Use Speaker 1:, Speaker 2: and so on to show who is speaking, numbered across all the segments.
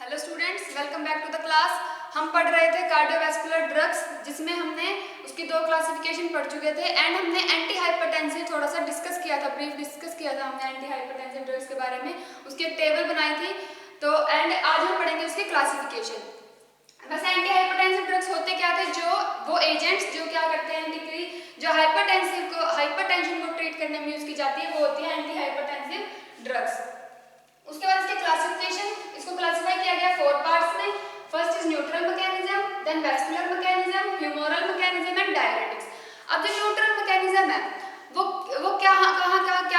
Speaker 1: Hello students, welcome back to the class. हम पढ़ रहे थे कार्डियोवैस्कुलर ड्रग्स, जिसमें हमने उसकी दो क्लासिफिकेशन पढ़ चुके थे एंड हमने एंटी हाइपरटेंसिव थोड़ा सा डिस्कस किया था, ब्रीफ डिस्कस किया था हमने एंटी हाइपरटेंसिव ड्रग्स के बारे में। उसकी एक टेबल बनाई थी। तो एंड आज हम पढ़ेंगे उसकी क्लासिफिकेशन। वैसे एंटी हाइपरटेंसिव ड्रग्स होते क्या थे? जो वो एजेंट्स जो क्या करते हैं कि जो हाइपरटेंशन को ट्रीट करने में यूज की जाती है, वो होती है एंटी हाइपरटेंसिव ड्रग्स। उसके बाद इसके क्लासिफिकेशन, इसको क्लासिफाई किया गया 4 पार्ट्स में। First is neutral mechanism, then vascular mechanism, humoral mechanism and diuretics. अब जो न्यूट्रल मैकेनिज्म है वो क्या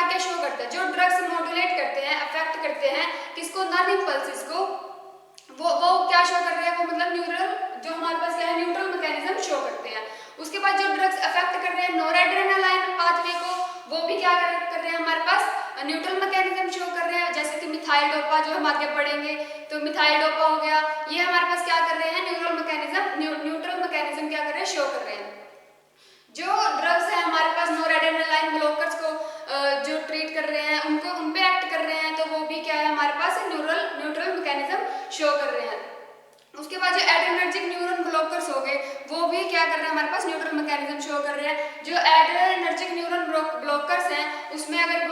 Speaker 1: क्या शो करता है? जो ड्रग्स मॉड्यूलेट करते हैं, अफेक्ट करते हैं किसको? नर्व इंपल्सेस को। वो क्या शो कर रहे हैं? वो मतलब न्यूट्रल, जो हमारे पास क्या है, न्यूट्रल मैकेनिज्म शो करते हैं। उसके बाद जो ड्रग्स अफेक्ट कर रहे हैं नोरेड्रेनालाइन पाथवे को, वो भी क्या कर रहे हैं हमारे पास? न्यूट्रल मैकेनिज्म शो कर रहे हैं। जैसे कि मिथाइल डोपा, जो हम आगे पढ़ेंगे, तो मिथाइल डोपा हो गया, ये हमारे पास क्या कर रहे हैं? न्यूट्रल मैकेनिज्म क्या कर रहे हैं? शो कर रहे हैं। जो ड्रग्स है हमारे पास नोरेड्रेनालाइन ब्लॉकर्स को जो ट्रीट कर रहे हैं, उनको उन पे एक्ट कर रहे हैं, तो वो भी क्या है हमारे पास? न्यूट्रल मैकेनिज्म शो कर रहे हैं। उसके बाद जो एड्रेनर्जिक न्यूरॉन ब्लॉकर्स हो गए, वो भी क्या कर रहे हैं हमारे पास? न्यूट्रल मैकेनिज्म शो कर रहे हैं। जो एड्रेनर्जिक न्यूरॉन ब्लॉकर्स हैं, उसमें अगर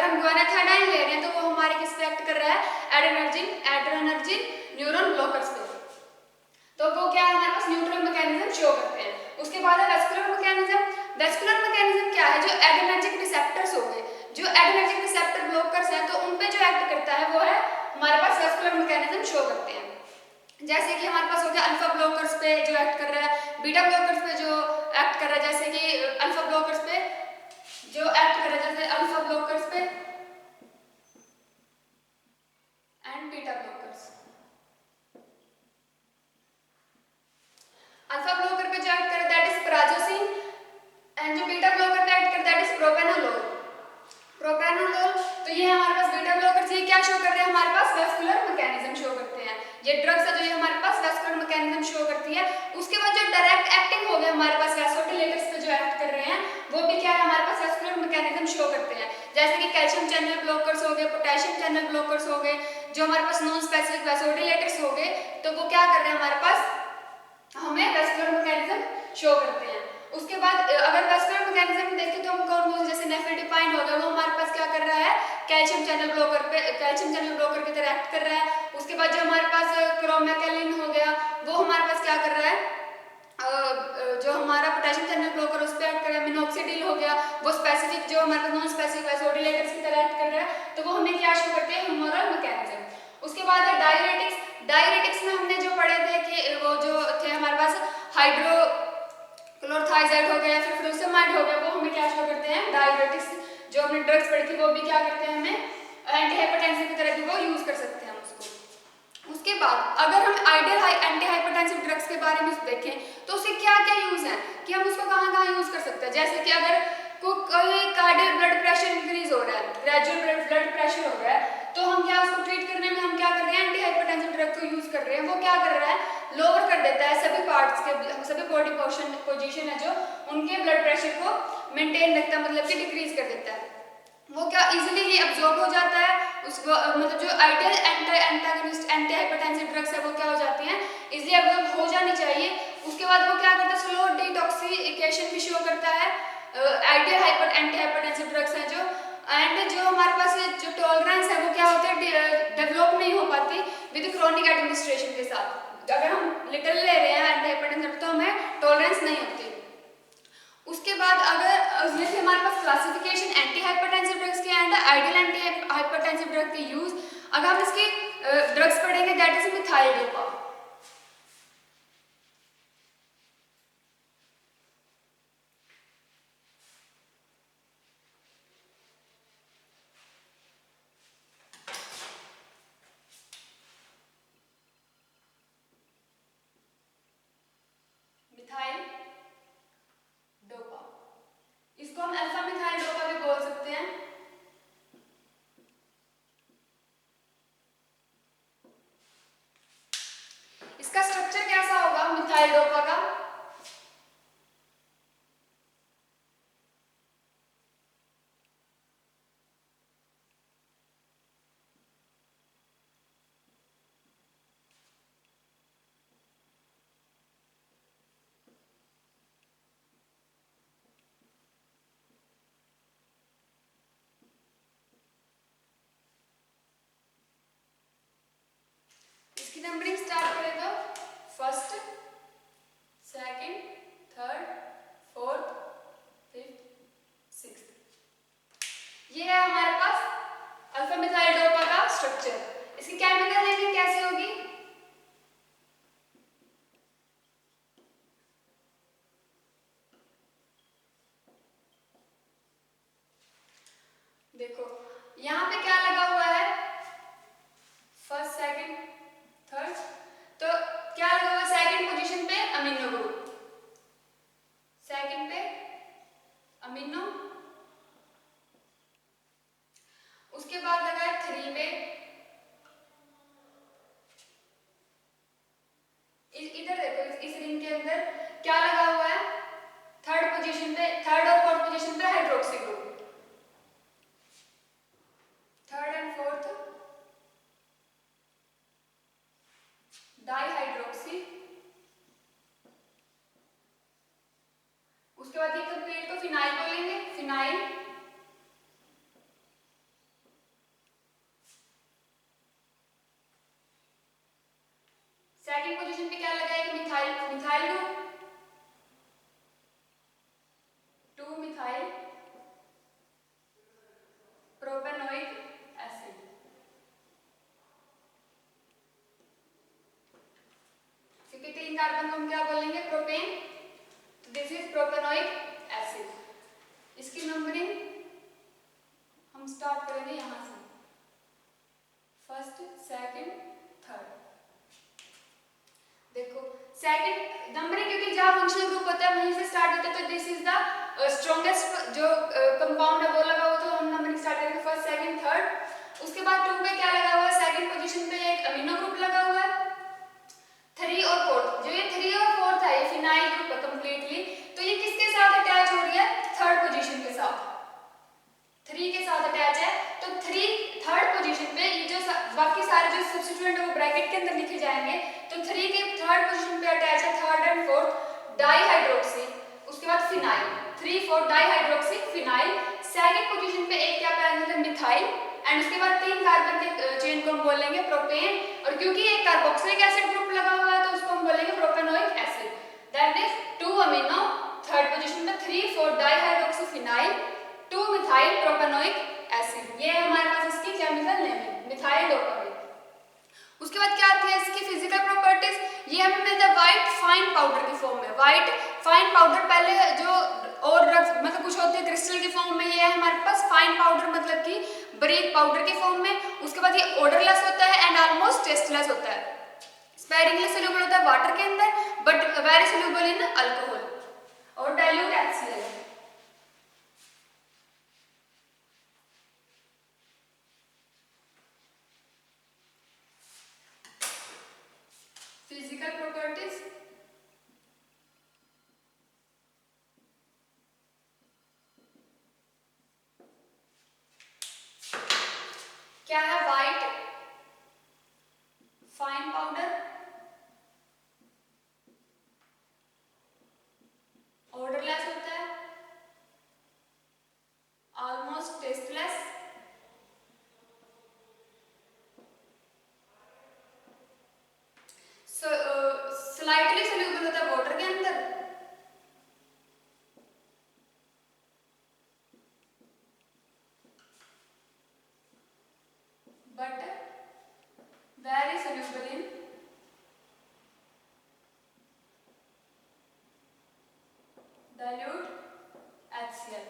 Speaker 1: हम ग्वानाथाइडाइन ले रहे हैं, तो वो हमारे किस पे एक्ट कर रहा है? एड्रेनर्जिक न्यूरॉन ब्लॉकर्स पे। तो वो क्या है हमारे पास? न्यूट्रल मैकेनिज्म शो करते हैं। उसके बाद है वेस्कुलर मैकेनिज्म। वेस्कुलर मैकेनिज्म क्या है? जो एड्रेनर्जिक रिसेप्टर्स हो गए, जो एड्रेनर्जिक रिसेप्टर ब्लॉकर्स हैं, तो उन पे जो एक्ट करता है वो है हमारे पास वेस्कुलर मैकेनिज्म शो करते हैं। जैसे कि हमारे पास हो गया अल्फा ब्लॉकर्स पे जो एक्ट कर रहा है, बीटा ब्लॉकर्स पे जो एक्ट कर रहा है। जैसे कि अल्फा ब्लॉकर्स पे जो एक्ट कर रहा है, जैसे अल्फा ब्लॉकर्स पे and beta blockers. Alpha blocker पे जो एक्ट कर रहा है दैट इज प्राजोसिन, एंड जो बीटा ब्लॉकर पे एक्ट कर रहा है दैट इज प्रोपेनोलोल। तो ये हमारे पास बीटा ब्लॉकर्स, ये क्या शो कर रहे हैं हमारे पास? वेस्कुलर मैकेनिज्म शो करते हैं। ये ड्रग्स है जो ये हमारे पास वेस्कुलर मैकेनिज्म शो करती है। उसके बाद जो डायरेक्ट एक्टिंग हो गया हमारे पास वैसोडिलेटर्स पे जो एक्ट कर रहे हैं, वो भी क्या है हमारे पास? वेस्कुलर मैकेनिज्म शो करते हैं। जैसे कि कैल्शियम चैनल ब्लॉकर्स हो गए, पोटेशियम चैनल ब्लॉकर्स हो गए, जो हमारे पास नॉन स्पेसिफिक वैसोडिलेटर्स हो गए, तो वो क्या कर रहे हैं हमारे पास? हमें वेस्कुलर मैकेनिज्म शो करते हैं। उसके बाद अगर वेस्कुलर मैकेनिज्म देखें तो हम कौन, जैसे नेफ्रेटिपाइन हो गया, वो हमारे पास क्या कर रहा है? कैल्शियम चैनल ब्लॉकर की तरह एक्ट कर रहा है। उसके बाद जो हमारे पास क्रोमैकेलिन हो गया, वो हमारे पास क्या कर रहा है? जो हमारा पोटेशियम चैनल ब्लॉकर उस पर एक्ट कर रहा है। मिनोक्सिडिल हो गया, वो स्पेसिफिक, जो हमारे पास नॉन स्पेसिफिक वैसोडिलेटर्स की तरह एक्ट कर रहा है, तो वो हमें क्या शो करते हैं? Humoral mechanism. उसके बाद है डायरेटिक्स। डायरेटिक्स में हमने जो पढ़े थे कि वो जो थे हमारे पास हाइड्रोक्लोरथाइजाइड हो गया, फिर फ्लूसमाइड हो गया, वो हमें क्या शो करते हैं? डायरेटिक्स। जो हमने ड्रग्स पढ़ी थी वो भी क्या करते हैं? हमें एंटी हाइपरटेंसिव की तरह भी वो यूज कर सकते हैं हम उसको। उसके बाद अगर हम आइडियल एंटी हाइपरटेंसिव ड्रग्स के बारे में देखें, तो उसके क्या क्या यूज हैं कि हम उसको कहाँ यूज कर सकते हैं। जैसे कि अगर कोई कार्डियल ब्लड प्रेशर इंक्रीज हो रहा है, ग्रेजुअल ब्लड प्रेशर हो रहा है, तो हम क्या उसको ट्रीट करने में हम क्या कर रहे हैं? एंटी हाइपरटेंसिव ड्रग को यूज कर रहे हैं। वो क्या कर रहा है? लोअर कर देता है सभी पार्ट्स के, सभी बॉडी पोजीशन है जो उनके ब्लड प्रेशर को मेंटेन रखता है, मतलब कि डिक्रीज कर देता है। वो क्या इजीली ये अब्जॉर्ब हो जाता है। उसको मतलब जो ideal antagonist anti hypertensive drugs है वो क्या हो जाती हैं? इजीली अब्जॉर्ब हो जानी चाहिए। उसके बाद वो क्या करता है? स्लो डिटॉक्सिफिकेशन भी शो करता है। आइडियल एंटी हाइपरटेंसिव ड्रग्स हैं जो, एंड जो हमारे पास जो टॉलरेंस है वो क्या होती है? डेवलप नहीं हो पाती विद क्रोनिक एडमिनिस्ट्रेशन के साथ। अगर हम लिटिल ले रहे हैं एंटी हाइपरटेंसिव तो हमें टॉलरेंस नहीं होती। उसके बाद अगर उसमें से हमारे पास क्लासिफिकेशन एंटी हाइपरटेंसिव ड्रग्स के and ideal anti hypertensive drug के यूज, अगर हम इसके ड्रग्स पढ़ेंगे that is methyl dopa. Methyl dopa, इसको हम अल्फा मिथाइल डोपा भी बोल सकते हैं। इसका स्ट्रक्चर कैसा होगा मिथाइल डोपा का? First, second, third, fourth, fifth, sixth. ये है हमारे पास अल्फा मिथाइल डोपा का स्ट्रक्चर। इसकी केमिकल नेमिंग कैसे होगी? देखो यहाँ पे क्या लगा हुआ है, फर्स्ट, सेकंड, थर्ड, तो क्या लगा हुआ है सेकंड पोजीशन पे अमीनो ग्रुप, सेकंड पे अमीनो, उसके बाद लगा है 3 पे, इधर देखो इस रिंग के अंदर क्या लगा हुआ है, थर्ड पोजीशन पे, थर्ड और फोर्थ पोजीशन पे hydroxy group, third and fourth dihydroxy. उसके बाद ये कंप्लीट को फिनाइल बोलेंगे, फिनाइल। सेकंड पोजीशन पे क्या लगा है, methyl, methyl group, 2 methyl propanoic acid. क्योंकि 3 कार्बन को हम क्या बोलेंगे, प्रोपेन, तो दिस इज प्रोपेनोइक एसिड। इसकी नंबरिंग हम स्टार्ट करेंगे यहां से, फर्स्ट, सेकंड, थर्ड। देखो सेकंड नंबरिंग, क्योंकि जहां फंक्शनल ग्रुप होता है वहीं से स्टार्ट होता है, तो दिस इज द स्ट्रॉन्गेस्ट जो कंपाउंड है वो लगा हुआ, तो हम नंबरिंग स्टार्ट करेंगे फर्स्ट, सेकंड, थर्ड। उसके बाद 2 पे क्या लगा हुआ है, सेकंड पोजीशन पे एक अमीनो ग्रुप लगा हुआ है, 3 और 4, जो ये 3 और 4 था ये फिनाइल ग्रुप है कंप्लीटली, तो ये किसके साथ अटैच हो रही है, थर्ड पोजीशन के साथ, 3 के साथ अटैच है, तो 3 थर्ड पोजीशन पे, ये जो बाकी सारे जो सब्स्टिट्यूएंट है वो ब्रैकेट के अंदर लिखे जाएंगे, तो 3 के थर्ड पोजीशन पे अटैच है थर्ड एंड फोर्थ डाईहाइड्रोक्सी, उसके बाद phenyl, 3, 4 dihydroxy phenyl. Second position पे एक क्या पैरेंट है, मिथाइल, एंड उसके बाद 3 कार्बन के चेन को हम बोलेंगे प्रोपेन, और क्योंकि एक कार्बोक्सिलिक एसिड ग्रुप लगा हुआ है तो उसको हम बोलेंगे propanoic acid. That is 2 amino, third position पे 3, 4 dihydroxy phenyl, 2 methyl propanoic acid. ये है हमारे पास इसकी केमिकल नेमिंग, मिथाइल डोपामाइन। उसके बाद क्या आती है इसकी फिजिकल प्रॉपर्टीज, ये हमें मिलता है व्हाइट फाइन पाउडर की फॉर्म में। व्हाइट फाइन पाउडर पहले जो और मतलब कुछ होते हैं क्रिस्टल की फॉर्म में, ये है हमारे पास फाइन पाउडर मतलब कि बारीक पाउडर की फॉर्म में। उसके बाद ये ओडरलेस होता है एंड ऑलमोस्ट टेस्टलेस होता है, स्पेरिंगली सोल्यूबल होता है वाटर के अंदर but very soluble in alcohol और डाइल्यूट HCl। फिजिकल प्रॉपर्टीज, क्या है, व्हाइट फाइन पाउडर, ऑर्डरलेस होता है, ऑलमोस्ट टेस्टलेस, स्लाइटली सोल्यूबल होता है वाटर के अंदर, but very soluble in dilute HCl।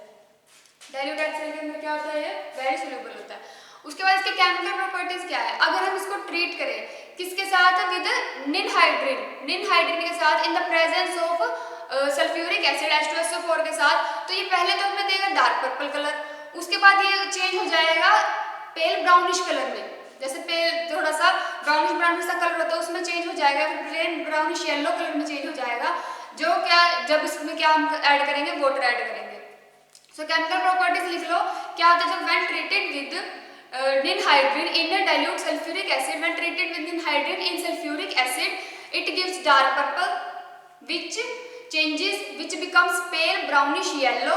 Speaker 1: Dilute HCl के अंदर क्या होता है, ये वेरी सोल्यूबल होता है। उसके बाद इसके केमिकल प्रॉपर्टीज क्या है, अगर हम इसको ट्रीट करें किसके साथ, विद निनहाइड्रिन, निनहाइड्रिन के साथ in the presence of sulphuric acid H2SO4 के साथ, तो ये पहले तो हमें देगा डार्क पर्पल कलर, उसके बाद ये चेंज हो जाएगा पेल ब्राउनिश कलर में, जैसे पेल थोड़ा सा ब्राउनिश सा कलर होता है उसमें चेंज हो जाएगा, फिर प्लेन ब्राउनिश येलो कलर में चेंज हो जाएगा, जो क्या जब इसमें क्या हम ऐड करेंगे, वाटर ऐड करेंगे। सो केमिकल प्रॉपर्टीज लिख लो, क्या होता है, जब when treated with ninhydrin in a dilute sulfuric acid, when treated with ninhydrin in sulfuric acid, it gives dark purple which changes, which becomes pale brownish yellow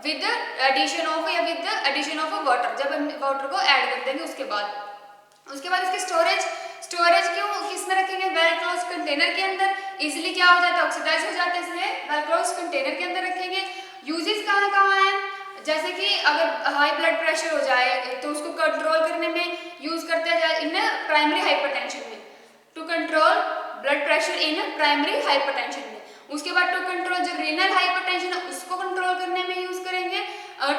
Speaker 1: with the addition of water, जब हम water को add कर देंगे उसके बाद इसकी storage क्यों किस में रखेंगे, वेल क्लोज कंटेनर के अंदर, क्या हो जाता है, ऑक्सीडाइज हो जाता है, इसलिए वेल क्लोज्ड कंटेनर के अंदर रखेंगे। यूजेस कहाँ कहाँ है, जैसे कि अगर हाई ब्लड प्रेशर हो जाए तो उसको कंट्रोल करने में यूज करते हैं इन प्राइमरी हाइपरटेंशन में, to control blood pressure in primary hypertension में। उसके बाद टू कंट्रोल जो रीनल हाइपरटेंशन है उसको कंट्रोल करने में यूज करेंगे,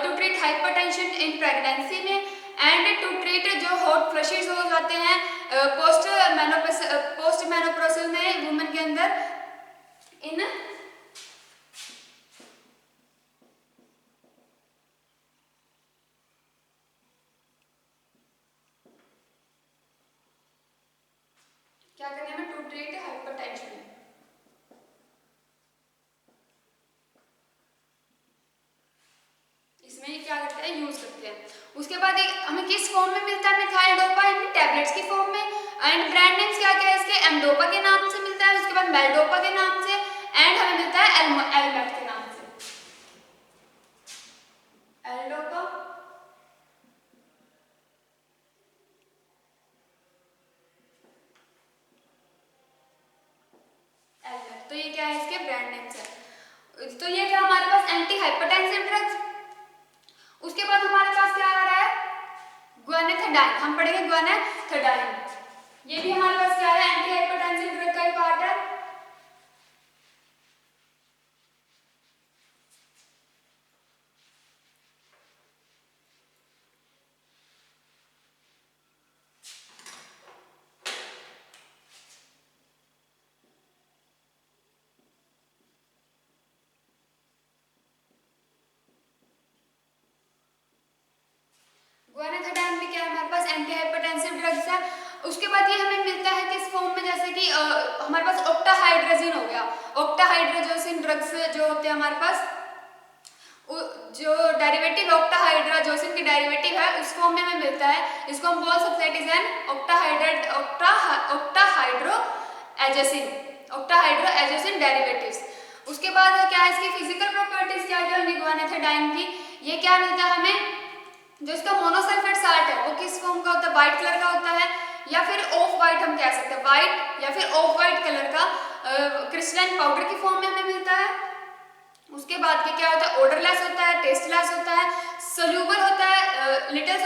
Speaker 1: to treat hypertension in pregnancy में, एंड टू ट्रीट जो हॉट फ्लशेस हो जाते हैं पोस्ट मेनोपॉजल में वुमेन के अंदर इन क्या करने में, टू ट्रीट हाइपरटेंशन। इसमें क्या करते हैं, यूज करते हैं। उसके बाद हमें किस फॉर्म में मिलता है, मिथाइल डोपा इन टैबलेट्स की फॉर्म में, एंड ब्रांड नेम्स क्या क्या है इसके, एमडोपा के नाम से मिलता है, उसके बाद मेलडोपा के नाम से, एंड हमें मिलता है एलमेट के नाम से, एलडोपा, एलमेट। तो ये क्या है, इसके ब्रांड नेम्स है। तो ये क्या हमारे पास एंटी हाइपरटेंसिव ड्रग्स। उसके बाद हमारे पास क्या आ रहा है, ग्वानेथेडाइन, हम पढ़ेंगे ग्वानेथेडाइन। ये भी हमारे पास क्या है, एंटी हाइपरटेंसिव ड्रग का ही पार्ट है। ग्वानेथेडाइन भी क्या है हमारे पास, एंटी हाइपरटेंसिव ड्रग्स है। उसके बाद ये हमें मिलता है किस फॉर्म में, जैसे कि हमारे पास ऑक्टाहाइड्रोजिन हो गया, ऑक्टाहाइड्रोजोसिन ड्रग्स जो होते हैं हमारे पास, जो डेरिवेटिव ऑक्टाहाइड्रोजोसिन की डेरिवेटिव है उस फॉर्म में हमें मिलता है। इसको हम बोल सकते हैं इट इज एन ऑक्टाहाइड्रोएजोसिन डेरिवेटिव्स। उसके बाद क्या है, इसकी फिजिकल प्रॉपर्टीज क्या क्या होंगी ग्वानेथेडाइन की, ये क्या मिलता है हमें, जो इसका मोनोसल्फेट साल्ट है वो किस फॉर्म का होता है, व्हाइट कलर का होता है, या फिर ऑफ व्हाइट हम कह सकते हैं, व्हाइट या फिर ऑफ व्हाइट कलर का क्रिस्टलाइन पाउडर की फॉर्म में हमें मिलता है। उसके बाद क्या होता है, ऑर्डरलेस होता है, टेस्टलेस होता है, सोल्यूबल होता है, लिटिल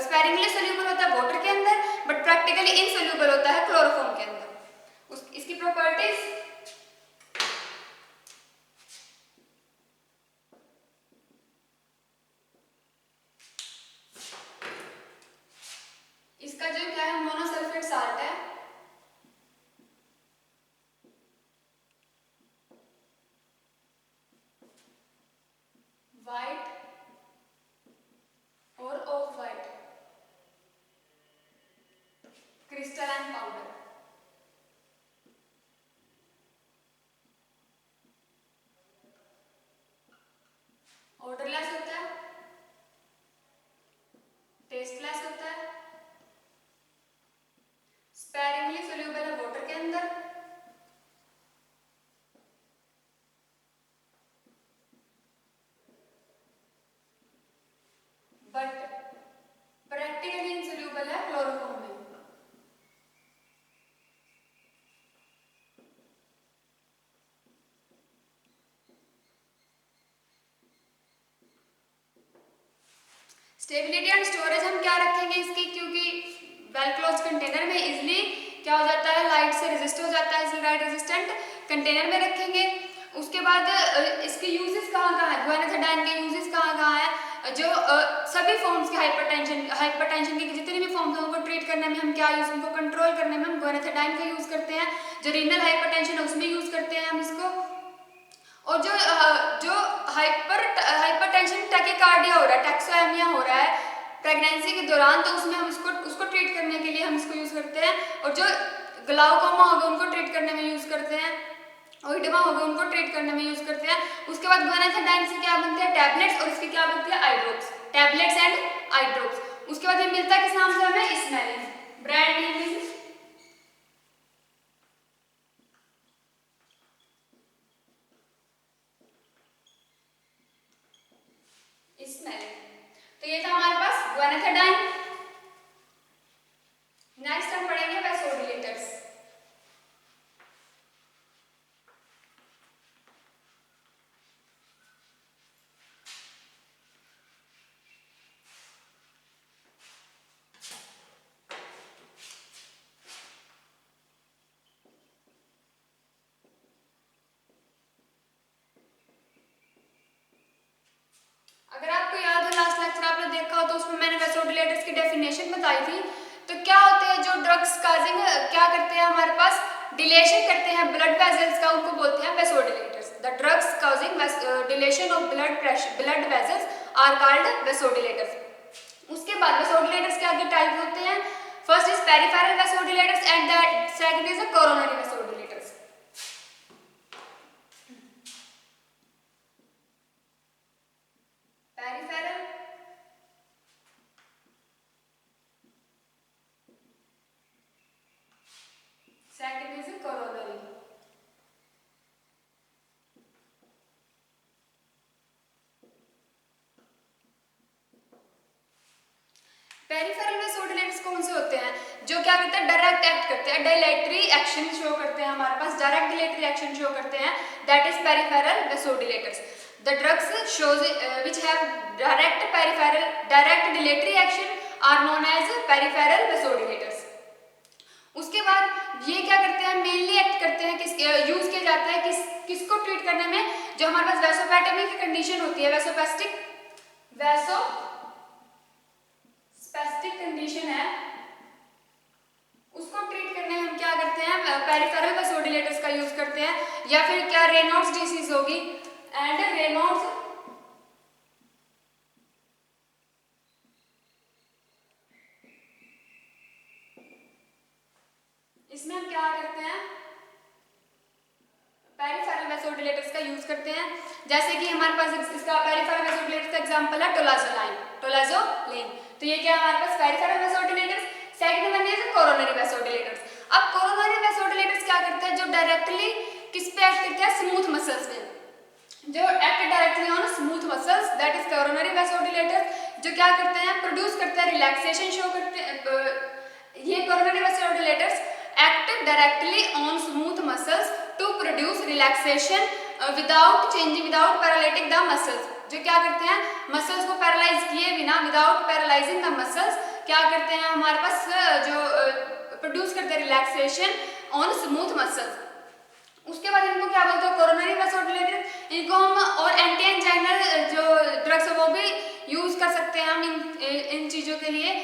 Speaker 1: स्पेरिंगली सोल्यूबल होता है वाटर के अंदर, बट प्रैक्टिकली इनसोल्यूबल होता है क्लोरोफॉर्म के अंदर। इसकी प्रॉपर्टीज, इसका जो क्या है मोनोसल्फेट साल्ट है, व्हाइट और of white crystalline powder, odourless होता है, टेस्टलेस होता है, स्पेरिंगली सोल्यूबल है वाटर के अंदर, बट प्रैक्टिकली इनसोल्यूबल है क्लोरोफॉर्म में। स्टेबिलिटी एंड स्टोरेज हम क्या रखेंगे इसकी, क्योंकि वेल क्लोज कंटेनर में इजिली क्या हो जाता है, लाइट से रेजिस्ट हो जाता है, इसलिए लाइट रेजिस्टेंट कंटेनर में रखेंगे। उसके बाद इसके यूजेस कहाँ कहाँ है, ग्वानेथेडाइन के यूजेस कहाँ कहाँ है, जो सभी फॉर्म्स के हाइपरटेंशन के जितने भी फॉर्म्स हैं उनको ट्रीट करने में हम क्या यूज, उनको कंट्रोल करने में हम ग्वानेथेडाइन का यूज करते हैं। जो रीनल हाइपरटेंशन है उसमें यूज करते हैं हम इसको। और जो हाइपरटेंशन टैकीकार्डिया हो रहा है, टैक्सोएमिया हो रहा है प्रेगनेंसी के दौरान, तो उसमें हम उसको ट्रीट करने के लिए हम इसको यूज करते हैं। और जो ग्लाउकोमा होगा उनको ट्रीट करने में यूज करते हैं, ओइडमा होगा उनको ट्रीट करने में यूज करते हैं। उसके बाद ग्वानेथेडाइन से क्या बनते हैं, टैबलेट्स, और इसकी क्या बनती है, eye drops, tablets and eye drops. उसके बाद ये मिलता है किस नाम से हमें, इस्मेलिन, ब्रांड नेम इज इस्मेलिन। तो ये था हमारे पास ग्वानेथेडाइन। नेक्स्ट हम पढ़ेंगे वैसोडिलेटर्स। डेफिनेशन बताई थी। तो क्या होते हैं जो ड्रग्स काजिंग क्या करते हैं हमारे पास डिलेशन करते हैं ब्लड वेजल्स का, उनको बोलते हैं vasodilators. The drugs causing dilation of blood vessels are called vasodilators. उसके बाद वेसोडिलेटर्स के आगे टाइप होते हैं, first is peripheral vasodilators and the second is coronary vasodilators. Peripheral, second is coronary. Peripheral vasodilators कौन से होते हैं? जो क्या करते हैं डायरेक्ट एक्ट करते हैं, डायलेटरी एक्शन शो करते हैं, हमारे पास डायरेक्ट डायलेटरी एक्शन शो करते हैं, that is peripheral vasodilators. The drugs shows which have direct dilatory action are known as peripheral vasodilators. उसके बाद ये क्या करते हैं, मेनली एक्ट करते हैं, यूज किया जाता है किसको ट्रीट करने में, जो हमारे पास वैसोपैटमी की कंडीशन होती है, वैसोस्पैस्टिक कंडीशन है, उसको ट्रीट करने में हम क्या करते हैं पेरिफेरल वेसोडिलेटर्स का यूज करते हैं। या फिर क्या रेनॉल्ड्स डिसीज होगी एंड रेनॉल्ड्स इसमें हम क्या करते हैं पेरिफेरल वेसोडिलेटर्स का यूज करते हैं। जैसे कि हमारे पास इसका पेरिफेरल वेसोडिलेटर्स का एग्जांपल है टोलाजोलाइन। तो ये क्या हमारे पास peripheral vasodilators. Second one is coronary vasodilators. अब कोरोनरी वेसोडिलेटर्स क्या करते हैं, जो डायरेक्टली किस पे एक्ट करते हैं, स्मूथ मसल्स पे, जो act directly on smooth muscles, that is coronary vasodilators. जो क्या करते हैं प्रोड्यूस करते हैं रिलैक्सेशन शो करते हैं, ये coronary वेसोडिलेटर्स act directly on smooth muscles to produce relaxation without paralytic the muscles। जो क्या करते हैं मसल्स को पैरालाइज किए बिना, विदाउट पैरालाइजिंग द मसल्स, क्या करते हैं हमारे पास जो प्रोड्यूस करते हैं रिलैक्सेशन ऑन स्मूथ मसल्स। उसके बाद इनको क्या बोलते हैं कोरोनरी वेसोडिलेटर्स। इनको हम और एंटी एंजाइनल जो ड्रग्स है वो भी यूज कर सकते हैं हम इन चीजों के लिए,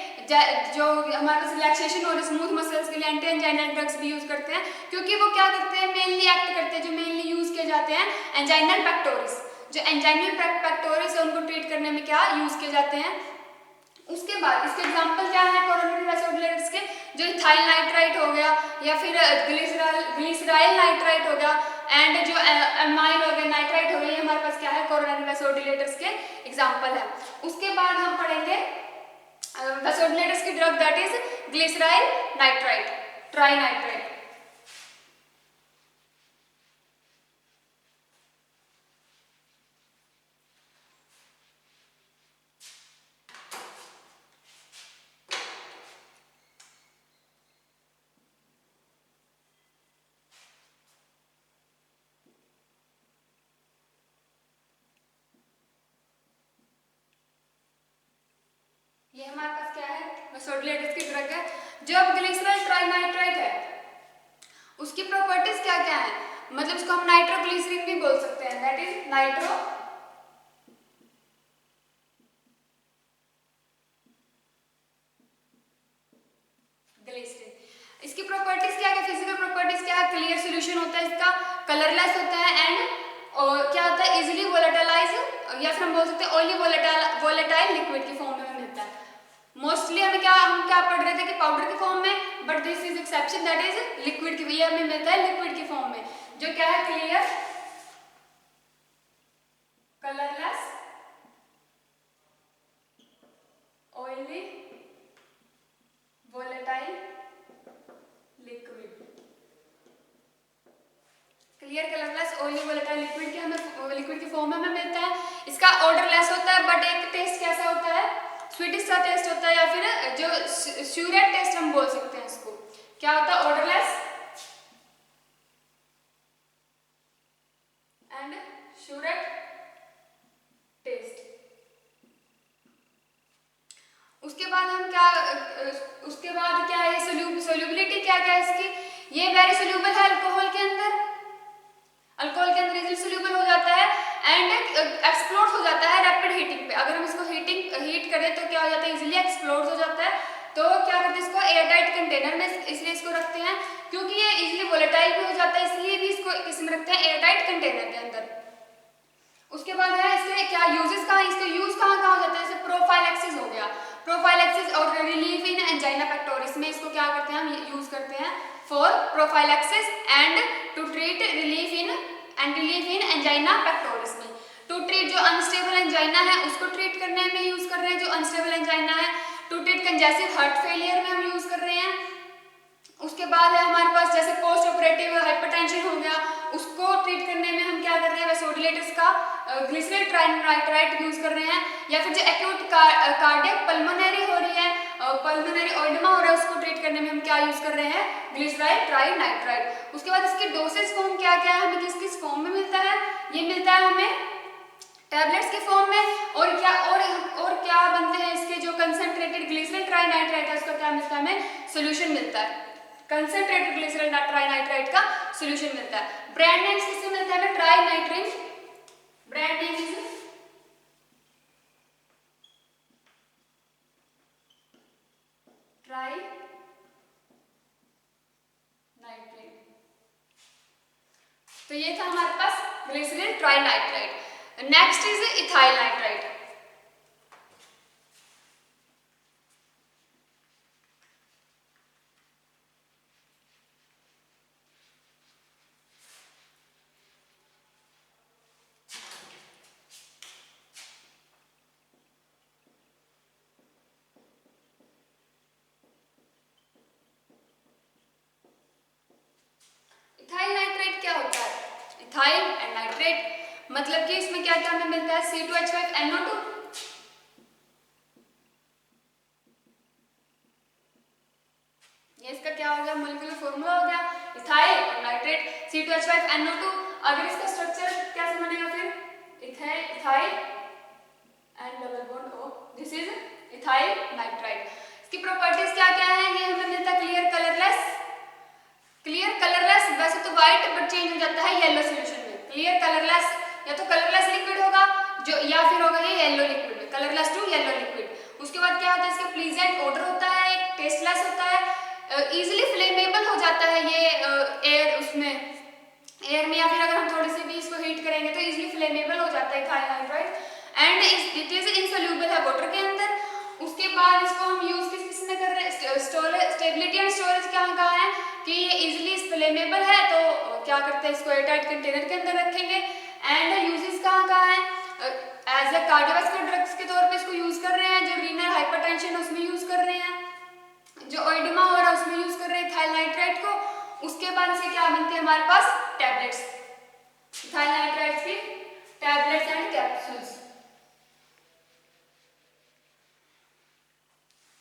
Speaker 1: जो हमारे पास रिलैक्सेशन और स्मूथ मसल्स के लिए एंटी एंजाइनल ड्रग्स भी यूज करते हैं, क्योंकि वो क्या करते हैं मेनली एक्ट करते हैं, जो मेनली यूज किए जाते हैं एंजाइनल पेक्टोरिस। जो एंजाइनल पेक्टोरिस है उनको ट्रीट करने में क्या यूज किए जाते हैं। उसके बाद इसके एग्जांपल क्या है कोरोनरी वेसोडिलेटर्स के, जो इथाइल नाइट्राइट हो गया या फिर ग्लिसराइल नाइट्राइट हो गया एंड जो एमाइल हो गया, नाइट्राइट हो गया, ये हमारे पास क्या है कोरोनरी वेसोडिलेटर्स के एग्जांपल है। उसके बाद हम पढ़ेंगे वेसोडिलेटर्स की drug that is glyceryl nitrite, trinitrite. ये हमारे पास क्या है वेसोडिलेटर्स की ड्रग है। जो अब ग्लिसराइल ट्राइनाइट्राइट है उसकी प्रॉपर्टीज क्या क्या है, मतलब इसको हम नाइट्रोग्लिसरीन भी बोल सकते हैं, दैट इज नाइट्रोग्लिसरीन। इसकी प्रॉपर्टीज क्या है, फिजिकल प्रॉपर्टीज क्या है, क्लियर सॉल्यूशन होता है इसका, कलरलेस होता है एंड और क्या होता है इजीली वोलेटाइलाइज, या फिर हम बोल सकते हैं ऑयली वोलेटाइल लिक्विड की फॉर्म में मिलता है। मोस्टली हम क्या पढ़ रहे थे कि पाउडर की फॉर्म में, but this is exception that is liquid की, ये हमें मिलता है लिक्विड की फॉर्म में, जो क्या है clear colourless oily volatile liquid. Clear colourless oily volatile liquid की हमें लिक्विड की फॉर्म में हमें मिलता है। इसका ऑर्डरलेस होता है, बट एक टेस्ट कैसा होता है स्वीटिश सा टेस्ट होता है, या फिर जो स्यूरेट टेस्ट हम बोल सकते हैं इसको, क्या होता है ऑर्डरलेस एंड स्यूरेट टेस्ट। उसके बाद हम क्या है सोल्यूबिलिटी क्या है इसकी, ये वेरी सोल्यूबल है अल्कोहल के अंदर इजीली सोल्यूबल हो जाता है एंड एक्सप्लोड हो जाता है रैपिड हीटिंग पे। अगर हम इसको हीट करें तो क्या हो जाता है इजीली एक्सप्लोड हो जाता है तो क्या करते हैं इसको एयरटाइट कंटेनर में इसलिए इसको रखते हैं क्योंकि ये इजीली वोलेटाइल भी हो जाता है, इसलिए भी इसको किसमें रखते हैं एयरटाइट कंटेनर के अंदर। उसके बाद है इसके क्या यूजेस कहाँ, इसके यूज कहाँ कहाँ हो जाते हैं, जैसे प्रोफाइलैक्सिस हो गया, प्रोफाइलैक्सिस और रिलीफ इन एंजाइना पेक्टोरिस में इसको क्या करते हैं हम यूज करते हैं for prophylaxis and to treat relief in angina pectoris में। टू ट्रीट जो अनस्टेबल एंजाइना है उसको ट्रीट करने में यूज कर रहे हैं, जो अनस्टेबल एंजाइना है। To treat congestive heart failure में हम यूज कर रहे हैं। उसके बाद है हमारे पास जैसे पोस्ट ऑपरेटिव हाइपरटेंशन हो गया, उसको ट्रीट करने में हम क्या कर रहे हैं वैसोडिलेटर्स का ग्लिसरॉल ट्राइनाइट्राइट यूज कर रहे हैं। या फिर जो एक्यूट कार्डियक पल्मोनरी हो रही है, पल्मोनरी ओइडमा हो रहा है, उसको ट्रीट करने में हम क्या यूज कर रहे हैं ग्लिसरॉल ट्राइनाइट्राइट। उसके बाद इसकी डोसेज फॉर्म क्या क्या है, हमें किस किस फॉर्म में मिलता है, ये मिलता है हमें टैबलेट्स के फॉर्म में। और क्या बनते हैं इसके जो कंसंट्रेटेड ग्लिसरॉल ट्राइनाइट्राइट है उसका क्या मिलता है हमें सोल्यूशन मिलता है, कंसंट्रेटेड ग्लिसरॉल ट्राइनाइट्राइट का सोल्यूशन मिलता है। ब्रांड नेम्स किससे मिलता है, trinitrin, brand name is trinitrin. तो ये था हमारे पास glycerol trinitrite. Next is ethyl nitrite. Ethyl nitrate क्या होता है, इथाइल एंड नाइट्रेट मतलब कि इसमें क्या क्या हमें मिलता है C2H5NO2। ये इसका क्या हो गया मॉलिक्यूलर फॉर्मूला हो गया इथाइल और नाइट्रेट C2H5NO2। अगर इसका स्ट्रक्चर कैसे बनेगा फिर ethyl and double bond O, this is ethyl nitrite. इसकी प्रॉपर्टीज क्या क्या है, ये हमें मिलता है क्लियर कलरलेस, वैसे तो व्हाइट बट चेंज हो जाता है येलो सॉल्यूशन में। क्लियर कलरलेस या तो कलरलेस लिक्विड होगा जो, या फिर होगा ये येलो लिक्विड में, कलरलेस टू येलो लिक्विड। उसके बाद क्या होता है इसका प्लीजेंट ऑडर होता है, एक टेस्टलेस होता है, इजीली फ्लेमेबल हो जाता है ये एयर में या फिर अगर हम थोड़ी सी भी इसको हीट करेंगे तो इजीली फ्लेमेबल हो जाता है ethyl nitrite and it is insoluble है वाटर के अंदर। उसके बाद इसको हम यूज किस में कर रहे हैं, स्टेबिलिटी एंड स्टोरेज कहाँ है कि ये इजीली फ्लेमेबल है, तो क्या करते हैं इसको एयरटाइट कंटेनर के अंदर रखेंगे। एंड यूजेस कहाँ है, एज अ कार्डियोवास्कुलर ड्रग्स के तौर पे इसको यूज कर रहे हैं, जो रीनल हाइपरटेंशन उसमें यूज कर रहे हैं, जो ओइडमा हो रहा है उसमें यूज कर रहे हैं इथाइल नाइट्राइट को। उसके बाद से क्या बनते हैं हमारे पास टैबलेट्स, इथाइल नाइट्राइट की tablets and capsules.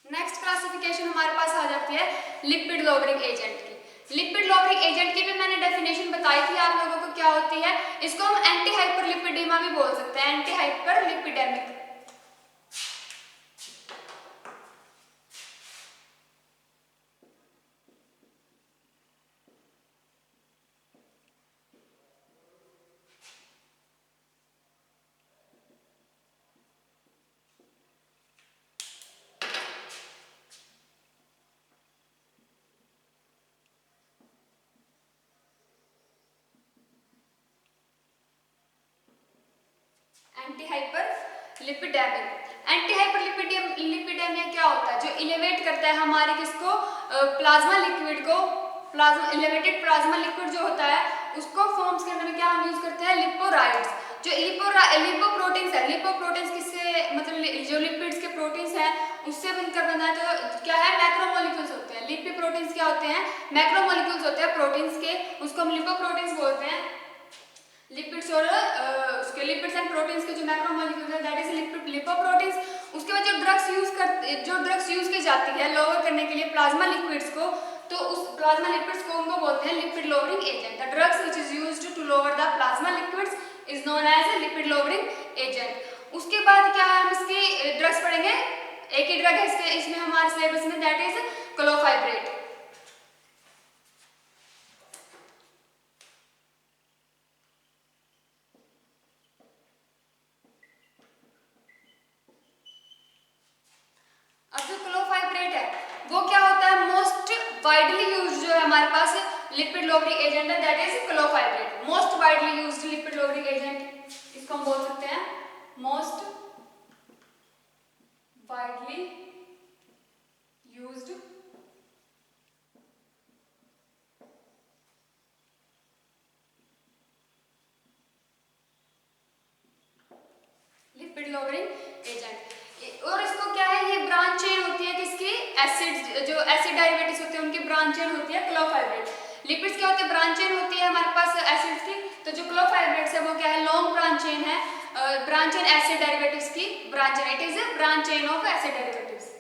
Speaker 1: Next classification हमारे पास आ जाती है लिपिड लॉवरिंग एजेंट की। लिपिड लॉवरिंग एजेंट की भी मैंने डेफिनेशन बताई थी आप लोगों को क्या होती है, इसको हम एंटी हाइपरलिपिडेमा भी बोल सकते हैं, एंटी हाइपरलिपिडेमिक। एंटी हाइपरलिपिडेमिया क्या होता है, जो इलेवेट करता है हमारे किसको प्लाज्मा लिक्विड को, इलेवेटेड प्लाज्मा लिक्विड जो होता है उसको फॉर्म्स करने में क्या हम यूज करते हैं लिपोराइड्स। जो लिपोप्रोटीन्स है, लिपोप्रोटीन्स किससे मतलब जो लिपिड्स के प्रोटीन्स हैं उससे बनकर बना है, तो क्या है मैक्रोमोलिक्यूल्स होते हैं। लिपोप्रोटीन्स क्या होते हैं, मैक्रोमोलिक्यूल्स होते हैं प्रोटीन्स के, उसको हम लिपोप्रोटीन्स बोलते हैं। लिपिड्स और उसके लिपिड्स एंड प्रोटीन्स के जो मैक्रोमोलिक्यूल्स है दैट इज लिपोप्रोटीन्स। उसके बाद जो ड्रग्स यूज की जाती है लोअर करने के लिए प्लाज्मा लिक्विड्स को, तो उस प्लाज्मा लिपिड्स को उनको बोलते हैं lipid lowering agent. The drugs which is used to lower the plasma liquids is known as a lipid lowering agent. उसके बाद क्या है हम इसकी ड्रग्स पढ़ेंगे, एक ही ड्रग है इसमें हमारे सिलेबस में दैट इज क्लोफाइब्रेट। अब जो क्लोफाइब्रेट है लिपिड लॉवरिंग एजेंट है, that is clofibrate. Most widely used lipid lowering agent, इसको हम बोल सकते हैं most widely used lipid lowering agent. और इसको क्या है, ये ब्रांच चेन होती है किसकी, एसिड, जो एसिड डेरिवेटिव्स होते हैं उनकी ब्रांच चेन होती है क्लोफाइब्रेट। लिपिड्स क्या होते हैं, ब्रांच चेन होती है हमारे पास एसिड्स की, तो जो क्लोफाइब्रेट्स है वो क्या है, लॉन्ग ब्रांच चेन है, ब्रांच चेन एसिड डेरिवेटिव्स की branch chain, it is a branch chain of acid derivatives.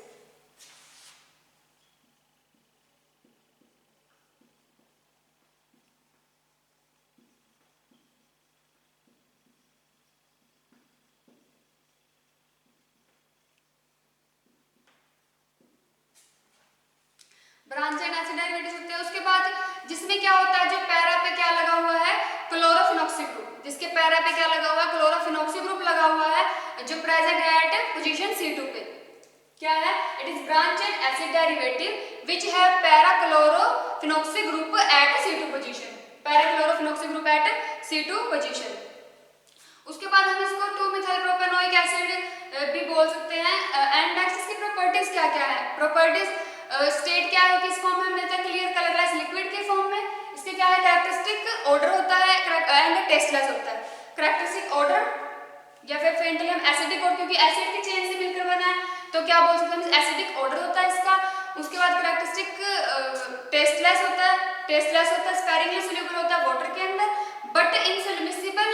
Speaker 1: Branch chain acid derivatives होते हैं। उसके बाद जिसमें क्या होता है, जो पैरा पे क्या लगा हुआ है, क्लोरोफिनॉक्सी ग्रुप, जिसके पैरा पे क्या लगा हुआ है, क्लोरोफिनॉक्सी ग्रुप लगा हुआ है, जो प्रेजेंट है एट पोजीशन C2 पे, क्या है, it is branch chain acid derivative which have para chlorophenoxy group at C2 position, para chlorophenoxy group at C2 position. उसके बाद हम इसको 2-मिथाइल-प्रोपेनोइक एसिड भी बोल सकते हैं। एंड नेक्स्ट इसकी प्रॉपर्टीज क्या क्या है, प्रॉपर्टीज स्टेट क्या है, किस फॉर्म में मिलता है, क्लियर कलरलेस लिक्विड के फॉर्म में। इसके क्या है, कैरेक्टरिस्टिक ऑर्डर होता है एंड टेस्टलेस होता है। कैरेक्टरिस्टिक ऑर्डर या फिर फेंटली हम एसिडिक ऑर्डर, क्योंकि एसिड की चेन से मिलकर बना है तो क्या बोल सकते हैं, एसिडिक ऑर्डर होता है इसका। उसके बाद कैरेक्टरिस्टिक टेस्टलेस होता है, स्पेरिंगली सोल्यूबल होता है वाटर के अंदर, बट इनसॉल्युबल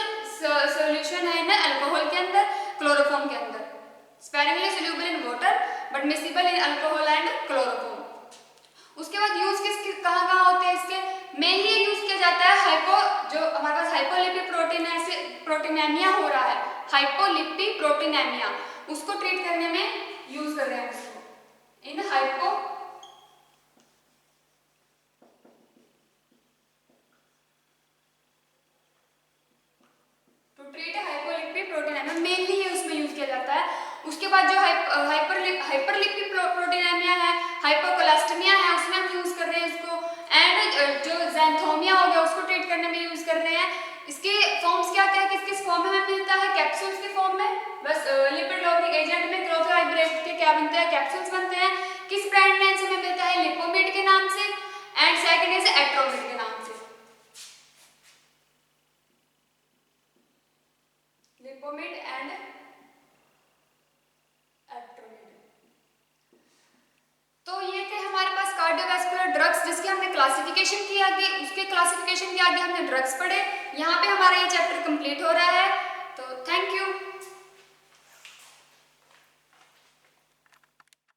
Speaker 1: सॉल्यूशन है इन अल्कोहल के अंदर, क्लोरोफॉर्म के अंदर, sparingly soluble in water but miscible in alcohol and chloroform. उसके बाद यूज किस कहाँ होते हैं इसके, मेनली यूज किया जाता है हाइपो, जो हमारे पास हाइपोलिपिप्रोटीनेमिया हो रहा है, हाइपोलिपिप्रोटीनेमिया, उसको ट्रीट करने में यूज कर रहे हैं उसको इन हाइपो टू ट्रीट हाइपोलिपिप्रोटीनेमिया, मेनली ये उसमें यूज किया जाता है। उसके बाद जो हाइपरलिपिप्रोटीनेमिया है, हाइपोकोलेस्टेमिया है, उसमें हम यूज कर रहे हैं इसको। एंड जो ज़ैंथोमिया हो गया उसको ट्रीट करने में यूज कर रहे हैं। इसके फॉर्म्स क्या क्या, किस किस फॉर्म में हमें मिलता है, कैप्सूल्स के फॉर्म में, बस लिपिड लॉवरिंग एजेंट में क्लोफाइब्रेट के क्या बनते हैं, कैप्सूल्स बनते हैं। किस ब्रांड नेम से हमें मिलता है, लिपोमिड के नाम से, एंड सेकंड इज एट्रोमिड के नाम से, लिपोमिड एंड एट्रोमिड। तो ये थे हमारे पास कार्डियोवैस्कुलर ड्रग्स, जिसकी हमने क्लासिफिकेशन की, आगे उसके क्लासिफिकेशन के आगे हमने ड्रग्स पढ़े। यहाँ पे हमारा ये चैप्टर कंप्लीट हो रहा है। तो